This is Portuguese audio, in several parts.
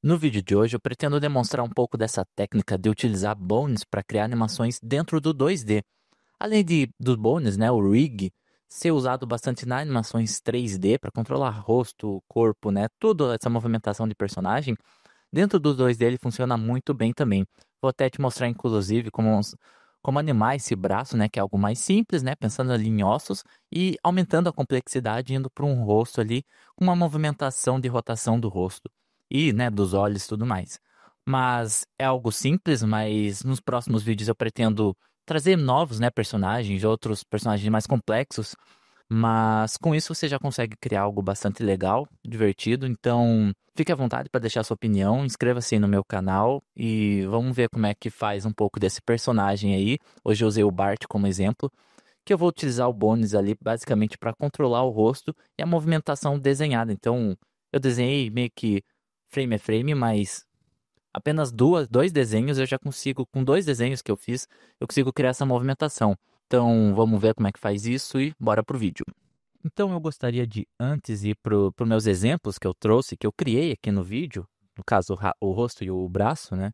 No vídeo de hoje, eu pretendo demonstrar um pouco dessa técnica de utilizar bones para criar animações dentro do 2D. Além dos bones, né, o rig, ser usado bastante nas animações 3D para controlar rosto, corpo, né, toda essa movimentação de personagem, dentro do 2D ele funciona muito bem também. Vou até te mostrar, inclusive, como animar esse braço, né, que é algo mais simples, né, pensando ali em ossos, e aumentando a complexidade, indo para um rosto ali, com uma movimentação de rotação do rosto e, né, dos olhos e tudo mais. Mas é algo simples, mas nos próximos vídeos eu pretendo trazer novos, né, personagens, outros personagens mais complexos, mas com isso você já consegue criar algo bastante legal, divertido. Então, fique à vontade para deixar sua opinião, inscreva-se aí no meu canal e vamos ver como é que faz um pouco desse personagem aí. Hoje eu usei o Bart como exemplo, que eu vou utilizar o Bones ali basicamente para controlar o rosto e a movimentação desenhada. Então, eu desenhei meio que frame a frame, mas apenas dois desenhos eu já consigo, com dois desenhos que eu fiz, eu consigo criar essa movimentação. Então, vamos ver como é que faz isso e bora pro vídeo. Então, eu gostaria de antes ir pro meus exemplos que eu trouxe, que eu criei aqui no vídeo, no caso o rosto e o braço, né?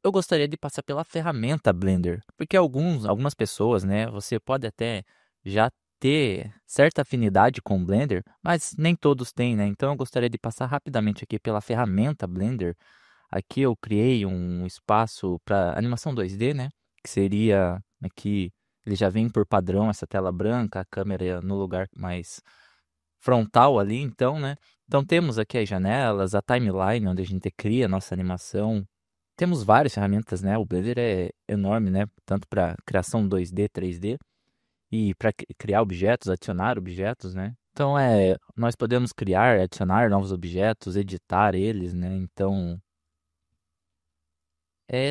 Eu gostaria de passar pela ferramenta Blender, porque algumas pessoas, né, você pode até já ter certa afinidade com o Blender, mas nem todos têm, né? Então eu gostaria de passar rapidamente aqui pela ferramenta Blender. Aqui eu criei um espaço para animação 2D, né? Que seria aqui, ele já vem por padrão essa tela branca, a câmera no lugar mais frontal ali, então, né? Então temos aqui as janelas, a timeline onde a gente cria a nossa animação. Temos várias ferramentas, né? O Blender é enorme, né? Tanto para criação 2D, 3D e para criar objetos, adicionar objetos, né? Então nós podemos criar, adicionar novos objetos, editar eles, né? Então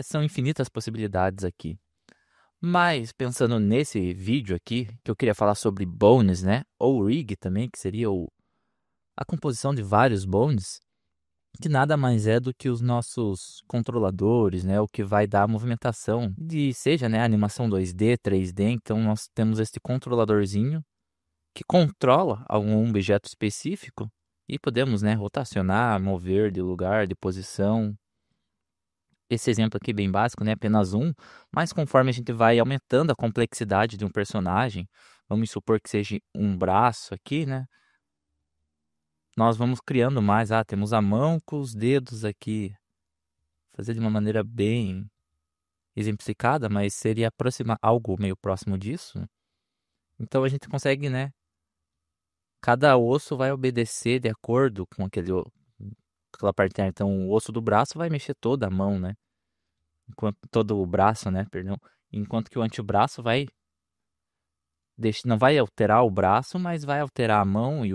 são infinitas possibilidades aqui. Mas pensando nesse vídeo aqui, que eu queria falar sobre bones, né? Ou rig também, que seria a composição de vários bones, que nada mais é do que os nossos controladores, né? O que vai dar a movimentação de, seja, né, animação 2D, 3D. Então nós temos este controladorzinho que controla algum objeto específico e podemos, né, rotacionar, mover de lugar, de posição. Esse exemplo aqui bem básico, né, apenas um, mas conforme a gente vai aumentando a complexidade de um personagem, vamos supor que seja um braço aqui, né? Nós vamos criando mais, temos a mão com os dedos aqui, fazer de uma maneira bem exemplificada, mas seria aproximar algo meio próximo disso. Então a gente consegue, né? Cada osso vai obedecer de acordo com aquela parte interna. Então o osso do braço vai mexer toda a mão, né? Enquanto todo o braço, né? Perdão. Enquanto que o antebraço não vai alterar o braço, mas vai alterar a mão e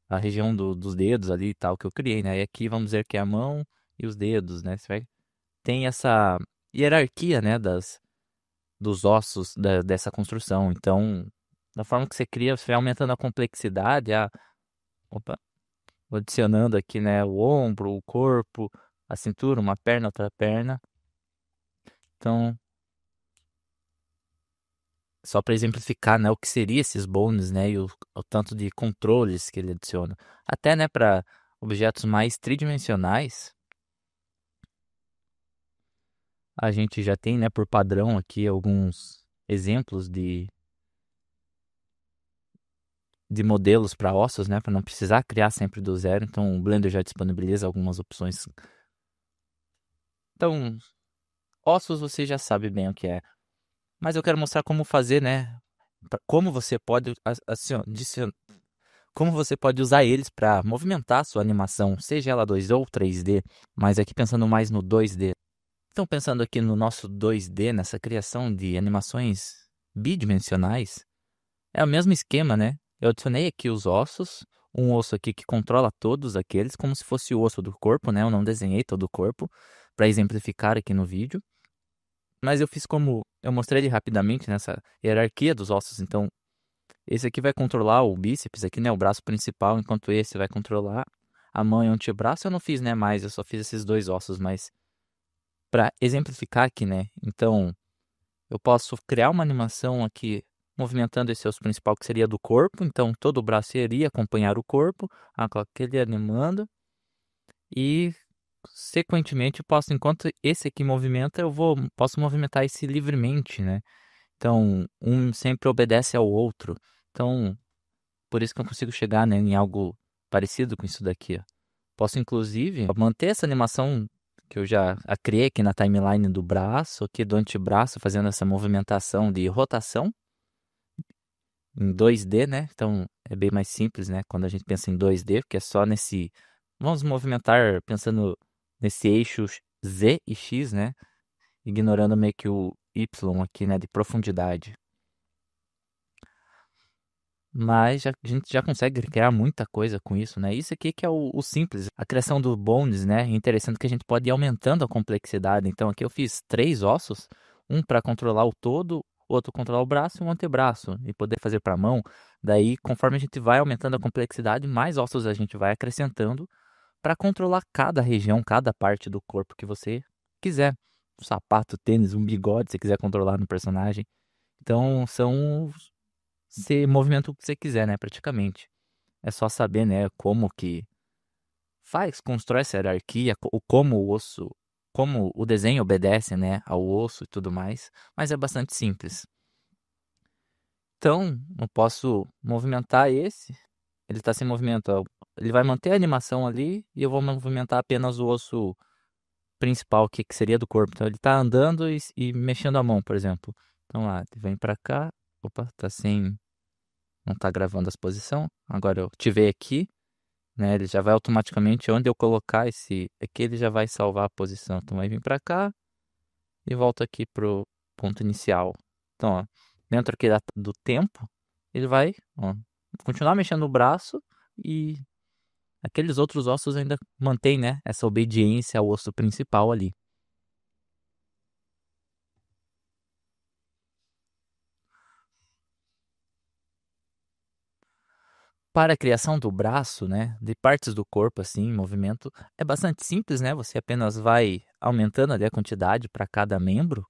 a região dos dedos ali e tal que eu criei, né? E aqui vamos dizer que é a mão e os dedos, né? Tem essa hierarquia, né? Dos ossos dessa construção. Então, da forma que você cria, você vai aumentando a complexidade, opa, vou adicionando aqui, né? O ombro, o corpo, a cintura, uma perna, outra perna. Então, só para exemplificar, né, o que seria esses bones, né, e o tanto de controles que ele adiciona. Até, né, para objetos mais tridimensionais, a gente já tem, né, por padrão aqui alguns exemplos de modelos para ossos, né, para não precisar criar sempre do zero. Então, o Blender já disponibiliza algumas opções. Então, ossos você já sabe bem o que é. Mas eu quero mostrar como fazer, né, como você pode como você pode usar eles para movimentar a sua animação, seja ela 2D ou 3D, mas aqui pensando mais no 2D. Então, pensando aqui no nosso 2D, nessa criação de animações bidimensionais, é o mesmo esquema, né? Eu adicionei aqui os ossos, um osso aqui que controla todos aqueles, como se fosse o osso do corpo, né? Eu não desenhei todo o corpo para exemplificar aqui no vídeo, mas eu fiz como eu mostrei ele rapidamente nessa hierarquia dos ossos. Então, esse aqui vai controlar o bíceps aqui, né? O braço principal, enquanto esse vai controlar a mão e o antebraço. Eu não fiz, né? Mais, eu só fiz esses dois ossos, mas para exemplificar aqui, né? Então, eu posso criar uma animação aqui movimentando esse osso principal que seria do corpo. Então, todo o braço iria acompanhar o corpo, aquele animando. E consequentemente, eu posso, enquanto esse aqui movimenta, posso movimentar esse livremente, né? Então, um sempre obedece ao outro. Então, por isso que eu consigo chegar, né, em algo parecido com isso daqui, ó. Posso, inclusive, manter essa animação que eu já criei aqui na timeline do braço, aqui do antebraço, fazendo essa movimentação de rotação em 2D, né? Então, é bem mais simples, né? Quando a gente pensa em 2D, porque é só nesse... Vamos movimentar pensando nesse eixo Z e X, né? Ignorando meio que o Y aqui, né? De profundidade. Mas a gente já consegue criar muita coisa com isso, né? Isso aqui que é o simples. A criação do bones, né? É interessante que a gente pode ir aumentando a complexidade. Então aqui eu fiz 3 ossos, um para controlar o todo, outro controlar o braço e um antebraço, e poder fazer para a mão. Daí, conforme a gente vai aumentando a complexidade, mais ossos a gente vai acrescentando para controlar cada região, cada parte do corpo que você quiser. Um sapato, tênis, um bigode, se você quiser controlar no personagem. Então, você movimenta o que você quiser, né, praticamente. É só saber, né, como que constrói essa hierarquia, como o desenho obedece, né, ao osso e tudo mais, mas é bastante simples. Então, eu posso movimentar esse, ele está sem movimento, ó, ele vai manter a animação ali e eu vou movimentar apenas o osso principal, que seria do corpo. Então, ele está andando e mexendo a mão, por exemplo. Então, lá, ele vem para cá, opa, tá sem... Não está gravando as posições. Agora eu ativei aqui, né? Ele já vai automaticamente, onde eu colocar esse aqui, ele já vai salvar a posição. Então vai vir para cá e volta aqui pro ponto inicial. Então, ó, dentro aqui do tempo, ele vai, ó, continuar mexendo o braço e aqueles outros ossos ainda mantém, né, essa obediência ao osso principal ali. Para a criação do braço, né, de partes do corpo assim, em movimento, é bastante simples, né? Você apenas vai aumentando ali a quantidade para cada membro.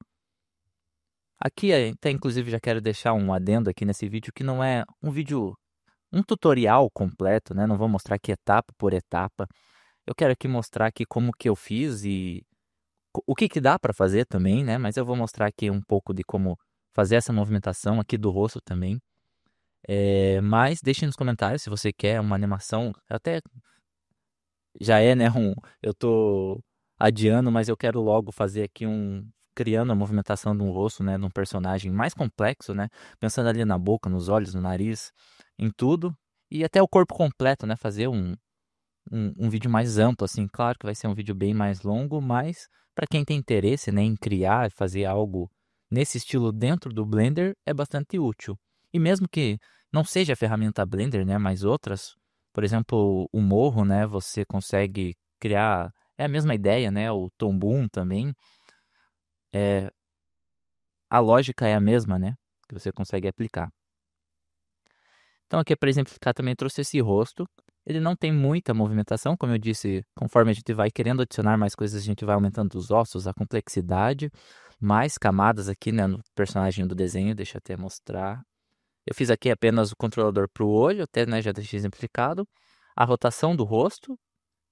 Aqui, até inclusive já quero deixar um adendo aqui nesse vídeo que não é um tutorial completo, né? Não vou mostrar aqui etapa por etapa. Eu quero aqui mostrar aqui como que eu fiz e o que que dá para fazer também, né? Mas eu vou mostrar aqui um pouco de como fazer essa movimentação aqui do rosto também. Mas deixe nos comentários se você quer uma animação, até já é, né, eu tô adiando, mas eu quero logo fazer aqui criando a movimentação de um rosto, né, de um personagem mais complexo, né, pensando ali na boca, nos olhos, no nariz, em tudo, e até o corpo completo, né, fazer um vídeo mais amplo, assim, claro que vai ser um vídeo bem mais longo, mas para quem tem interesse, né, em criar e fazer algo nesse estilo dentro do Blender, é bastante útil. E mesmo que não seja a ferramenta Blender, né, mas outras, por exemplo, o Morro, né, você consegue criar, é a mesma ideia, né, o Toon também, é, a lógica é a mesma, né, que você consegue aplicar. Então aqui para exemplificar também trouxe esse rosto. Ele não tem muita movimentação, como eu disse, conforme a gente vai querendo adicionar mais coisas, a gente vai aumentando os ossos, a complexidade, mais camadas aqui, né, no personagem do desenho, deixa eu até mostrar. Eu fiz aqui apenas o controlador para o olho, até, né, já deixei exemplificado, a rotação do rosto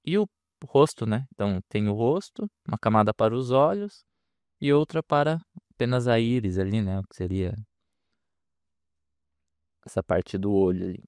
e o rosto, né? Então tem o rosto, uma camada para os olhos e outra para apenas a íris ali, né, o que seria essa parte do olho ali.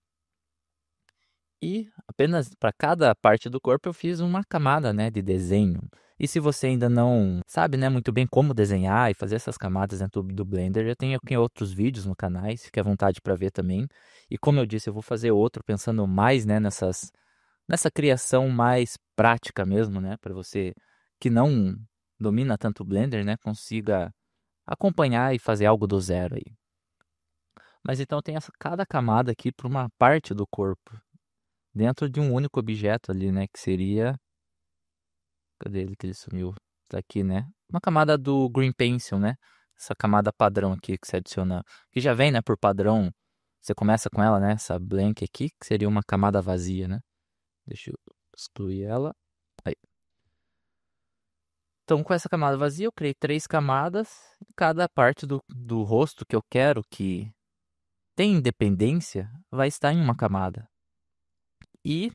E apenas para cada parte do corpo eu fiz uma camada, né, de desenho. E se você ainda não sabe, né, muito bem como desenhar e fazer essas camadas dentro do Blender, eu tenho aqui outros vídeos no canal, fique à vontade para ver também. E como eu disse, eu vou fazer outro pensando mais, né, nessa criação mais prática mesmo, né, para você que não domina tanto o Blender, né, consiga acompanhar e fazer algo do zero aí. Mas então tem cada camada aqui para uma parte do corpo dentro de um único objeto ali, né? Que seria... Cadê ele que ele sumiu? Tá aqui, né? Uma camada do Green Pencil, né? Essa camada padrão aqui que você adiciona. Que já vem, né? Por padrão. Você começa com ela, né? Essa blank aqui, que seria uma camada vazia, né? Deixa eu excluir ela. Aí. Então, com essa camada vazia, eu criei 3 camadas. Cada parte do rosto que eu quero que tenha independência vai estar em uma camada. E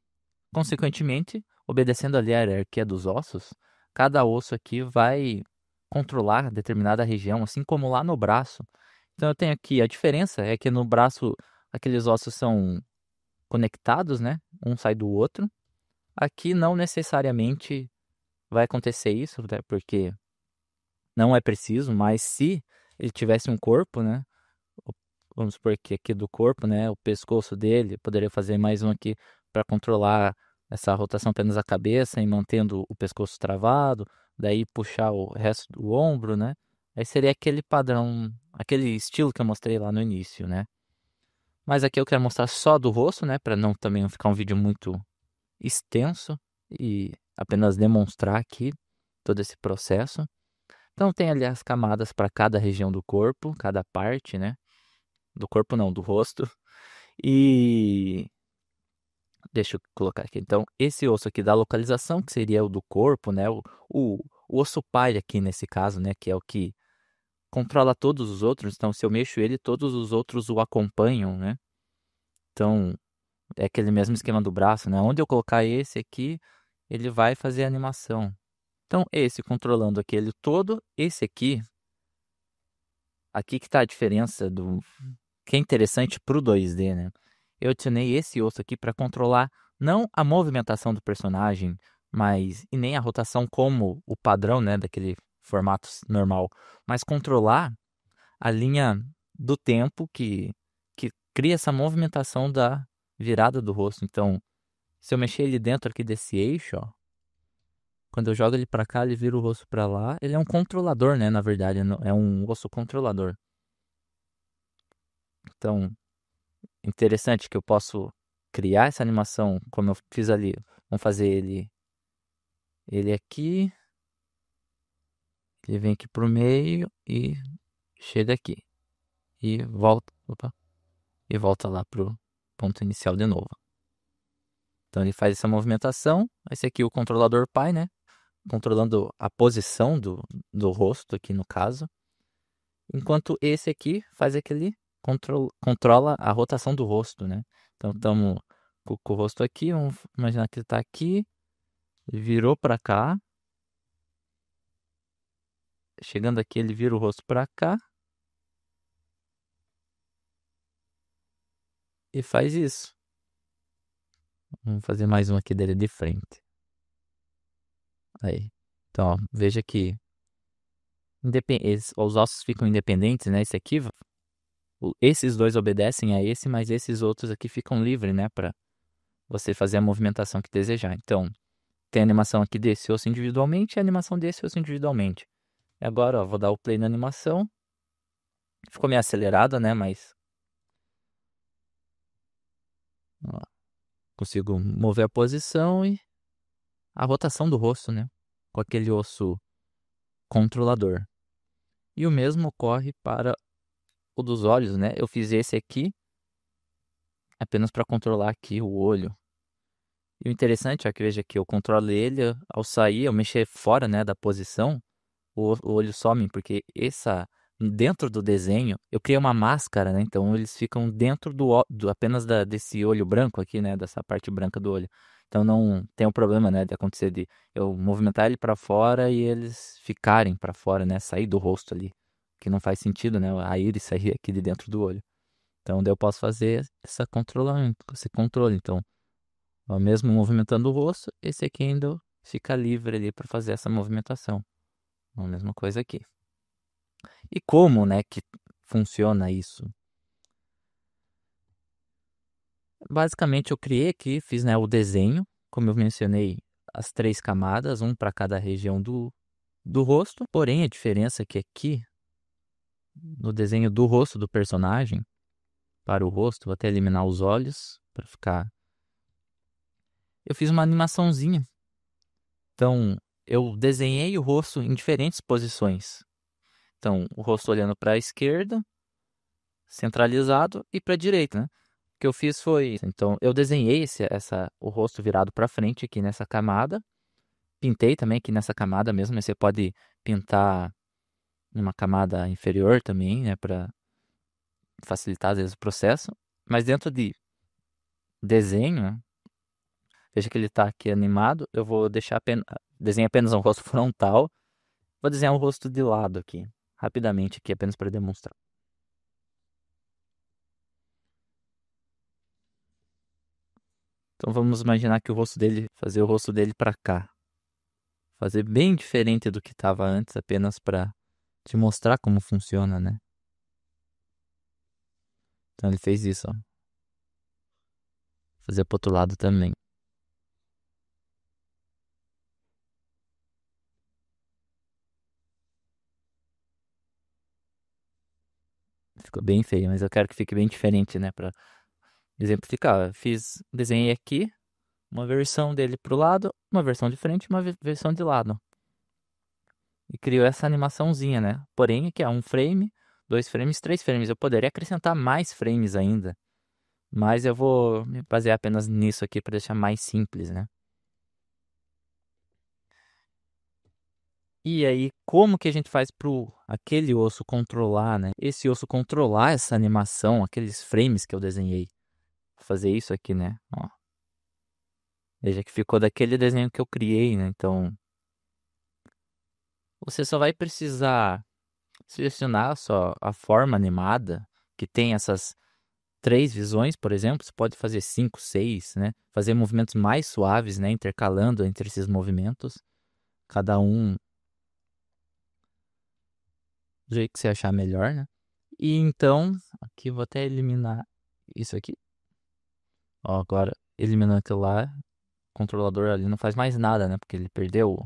consequentemente, obedecendo ali a hierarquia dos ossos, cada osso aqui vai controlar determinada região, assim como lá no braço. Então eu tenho aqui, a diferença é que no braço aqueles ossos são conectados, né? Um sai do outro. Aqui não necessariamente vai acontecer isso, né? Porque não é preciso, mas se ele tivesse um corpo, né? o- Vamos supor que aqui do corpo, né? O pescoço dele, poderia fazer mais um aqui para controlar essa rotação apenas da cabeça e mantendo o pescoço travado, daí puxar o resto do ombro, né? Aí seria aquele padrão, aquele estilo que eu mostrei lá no início, né? Mas aqui eu quero mostrar só do rosto, né? Para não também ficar um vídeo muito extenso e apenas demonstrar aqui todo esse processo. Então tem ali as camadas para cada região do corpo, cada parte, né? Do corpo não, do rosto. E deixa eu colocar aqui. Então, esse osso aqui da localização, que seria o do corpo, né? O osso pai aqui nesse caso, né? Que é o que controla todos os outros. Então, se eu mexo ele, todos os outros o acompanham, né? Então, é aquele mesmo esquema do braço, né? Onde eu colocar esse aqui, ele vai fazer a animação. Então, esse controlando aquele todo, esse aqui que tá a diferença do que é interessante pro 2D, né? Eu adicionei esse osso aqui para controlar não a movimentação do personagem, mas e nem a rotação como o padrão, né, daquele formato normal, mas controlar a linha do tempo que cria essa movimentação da virada do rosto. Então, se eu mexer ele dentro aqui desse eixo, ó, quando eu jogo ele para cá, ele vira o rosto para lá. Ele é um controlador, né, na verdade, é um osso controlador. Então, interessante que eu posso criar essa animação como eu fiz ali. Vamos fazer ele aqui, ele vem aqui pro meio e chega aqui e volta, opa, e volta lá pro ponto inicial de novo. Então ele faz essa movimentação. Esse aqui é o controlador pai, né? Controlando a posição do rosto aqui no caso. Enquanto esse aqui faz aquele controla a rotação do rosto, né? Então estamos com o rosto aqui, vamos imaginar que ele está aqui, ele virou para cá, chegando aqui ele vira o rosto para cá e faz isso. Vamos fazer mais um aqui dele de frente. Aí. Então, ó, veja que os ossos ficam independentes, né? Esse aqui, esses dois obedecem a esse, mas esses outros aqui ficam livres, né? Para você fazer a movimentação que desejar. Então, tem a animação aqui desse osso individualmente e a animação desse osso individualmente. E agora, ó, vou dar o play na animação. Ficou meio acelerada, né? Mas ó, consigo mover a posição e a rotação do rosto, né? Com aquele osso controlador. E o mesmo ocorre para o dos olhos, né? Eu fiz esse aqui apenas para controlar aqui o olho. E o interessante é que veja que eu controlo ele, ao sair, eu mexer fora, né, da posição, o olho some, porque dentro do desenho, eu criei uma máscara, né? Então eles ficam dentro apenas desse olho branco aqui, né? Dessa parte branca do olho. Então não tem o problema, né? De acontecer de eu movimentar ele para fora e eles ficarem para fora, né? Sair do rosto ali. Que não faz sentido, né? A íris sair aqui de dentro do olho. Então daí eu posso fazer esse controle. Então, ó, mesmo movimentando o rosto, esse aqui ainda fica livre ali para fazer essa movimentação. A mesma coisa aqui. E como, né, que funciona isso? Basicamente, eu criei aqui, fiz, né, o desenho, como eu mencionei, as três camadas, um para cada região do rosto. Porém, a diferença é que aqui, no desenho do rosto do personagem, para o rosto, vou até eliminar os olhos, para ficar... Eu fiz uma animaçãozinha. Então, eu desenhei o rosto em diferentes posições. Então, o rosto olhando para a esquerda, centralizado, e para a direita, né? O que eu fiz foi, então, eu desenhei o rosto virado para frente aqui nessa camada, pintei também aqui nessa camada mesmo, mas você pode pintar numa camada inferior também, né, para facilitar às vezes o processo. Mas dentro de desenho, né, veja que ele está aqui animado, eu vou deixar desenhei apenas um rosto frontal. Vou desenhar um rosto de lado aqui, rapidamente aqui, apenas para demonstrar. Então vamos imaginar que fazer o rosto dele para cá. Fazer bem diferente do que estava antes, apenas para te mostrar como funciona, né? Então ele fez isso, ó. Fazer pro outro lado também. Ficou bem feio, mas eu quero que fique bem diferente, né? Pra exemplificar. Desenhei aqui uma versão dele pro lado, uma versão de frente e uma versão de lado. E criou essa animaçãozinha, né? Porém, aqui é um frame, 2 frames, 3 frames. Eu poderia acrescentar mais frames ainda, mas eu vou me basear apenas nisso aqui para deixar mais simples, né? E aí, como que a gente faz pro aquele osso controlar, né? Esse osso controlar essa animação, aqueles frames que eu desenhei. Vou fazer isso aqui, né? Ó. Veja que ficou daquele desenho que eu criei, né? Então, você só vai precisar selecionar só a forma animada, que tem essas 3 visões, por exemplo. Você pode fazer 5, 6, né? Fazer movimentos mais suaves, né? Intercalando entre esses movimentos. Cada um do jeito que você achar melhor, né? E então, aqui vou até eliminar isso aqui. Ó, agora, eliminando aquilo lá, o controlador ali não faz mais nada, né? Porque ele perdeu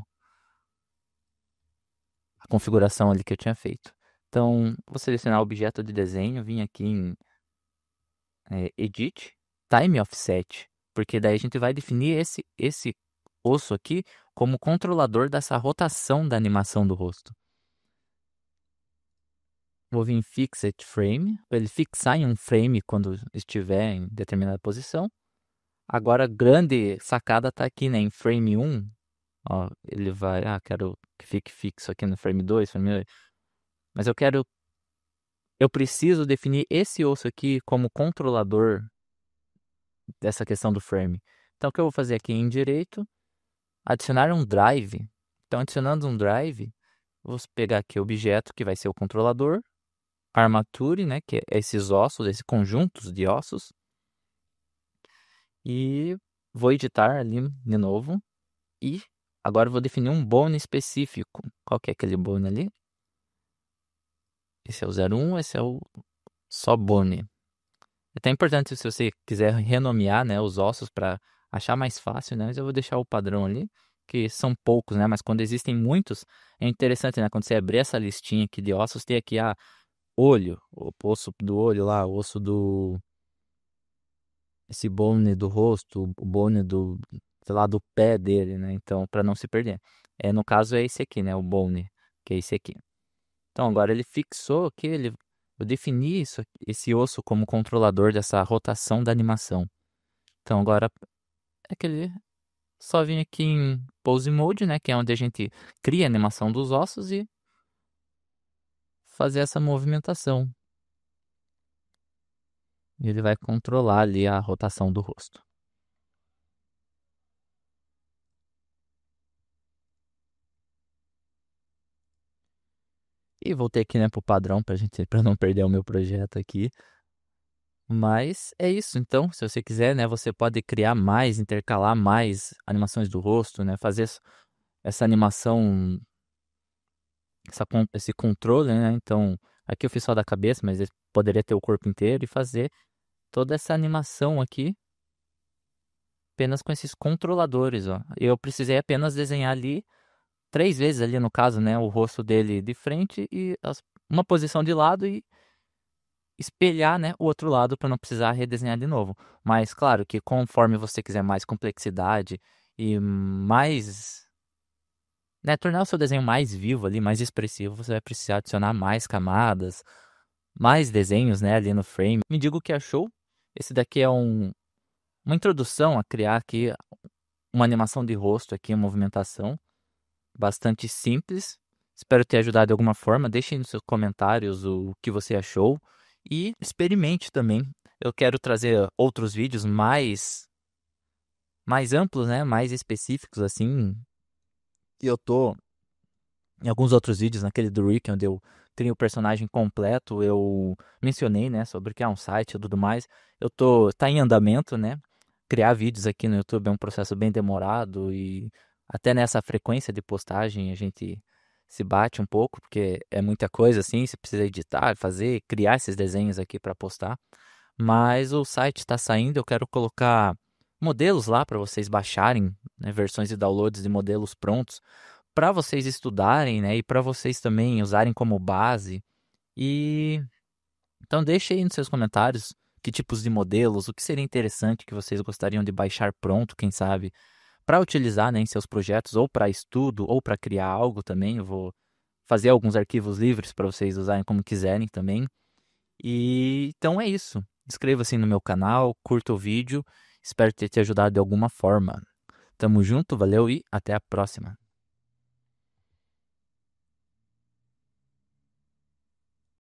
a configuração ali que eu tinha feito. Então, vou selecionar o objeto de desenho, vim aqui em Edit, Time Offset, porque daí a gente vai definir esse osso aqui como controlador dessa rotação da animação do rosto. Vou vir em Fixed Frame, para ele fixar em um frame quando estiver em determinada posição. Agora, a grande sacada está aqui, né, em frame 1. Ó, ele vai, quero que fique fixo aqui no frame 2, frame 2. Mas eu preciso definir esse osso aqui como controlador dessa questão do frame. Então, o que eu vou fazer aqui em direito, adicionar um drive. Então, adicionando um drive, vou pegar aqui o objeto que vai ser o controlador, armature, né, que é esses ossos, esses conjuntos de ossos, e vou editar ali de novo. E agora eu vou definir um bone específico. Qual que é aquele bone ali? Esse é o 01, esse é o só bone. É até importante se você quiser renomear, né, os ossos para achar mais fácil, né? Mas eu vou deixar o padrão ali, que são poucos, né? Mas quando existem muitos, é interessante, né? Quando você abrir essa listinha aqui de ossos, tem aqui olho, o osso do olho lá, o osso do esse bone do rosto, o bone do, sei lá, do pé dele, né? Então, para não se perder. No caso é esse aqui, né? O bone, que é esse aqui. Então, agora ele fixou aqui, eu defini esse osso como controlador dessa rotação da animação. Então, agora é que ele só vem aqui em Pose Mode, né? Que é onde a gente cria a animação dos ossos e fazer essa movimentação. E ele vai controlar ali a rotação do rosto. E voltei aqui, né, pro padrão para não perder o meu projeto aqui. Mas é isso, então, se você quiser, né, você pode criar mais, intercalar mais animações do rosto, né, fazer essa animação, esse controle, né? Então, aqui eu fiz só da cabeça, mas eu poderia ter o corpo inteiro e fazer toda essa animação aqui apenas com esses controladores, ó. Eu precisei apenas desenhar ali 3 vezes ali no caso, né, o rosto dele de frente e uma posição de lado e espelhar, né, o outro lado para não precisar redesenhar de novo. Mas claro que conforme você quiser mais complexidade e mais, né, tornar o seu desenho mais vivo ali, mais expressivo, você vai precisar adicionar mais camadas, mais desenhos, né, ali no frame. Me diga o que achou. Esse daqui é uma introdução a criar aqui uma animação de rosto aqui, uma movimentação bastante simples. Espero ter ajudado de alguma forma. Deixe aí nos seus comentários o que você achou e experimente também. Eu quero trazer outros vídeos mais amplos, né, mais específicos assim, E eu tô em alguns outros vídeos, naquele do Rick, onde eu criei o personagem completo, eu mencionei, né, sobre o que é um site e tudo mais. Tá em andamento, né? Criar vídeos aqui no YouTube é um processo bem demorado e até nessa frequência de postagem a gente se bate um pouco, porque é muita coisa assim, você precisa editar, fazer, criar esses desenhos aqui para postar. Mas o site está saindo, eu quero colocar modelos lá para vocês baixarem, né, versões e downloads de modelos prontos para vocês estudarem, né, e para vocês também usarem como base. E então deixe aí nos seus comentários que tipos de modelos, o que seria interessante que vocês gostariam de baixar pronto, quem sabe, para utilizar, né, em seus projetos ou para estudo ou para criar algo também. Eu vou fazer alguns arquivos livres para vocês usarem como quiserem também. E então é isso. Inscreva-se no meu canal, curta o vídeo. Espero ter te ajudado de alguma forma. Tamo junto, valeu e até a próxima.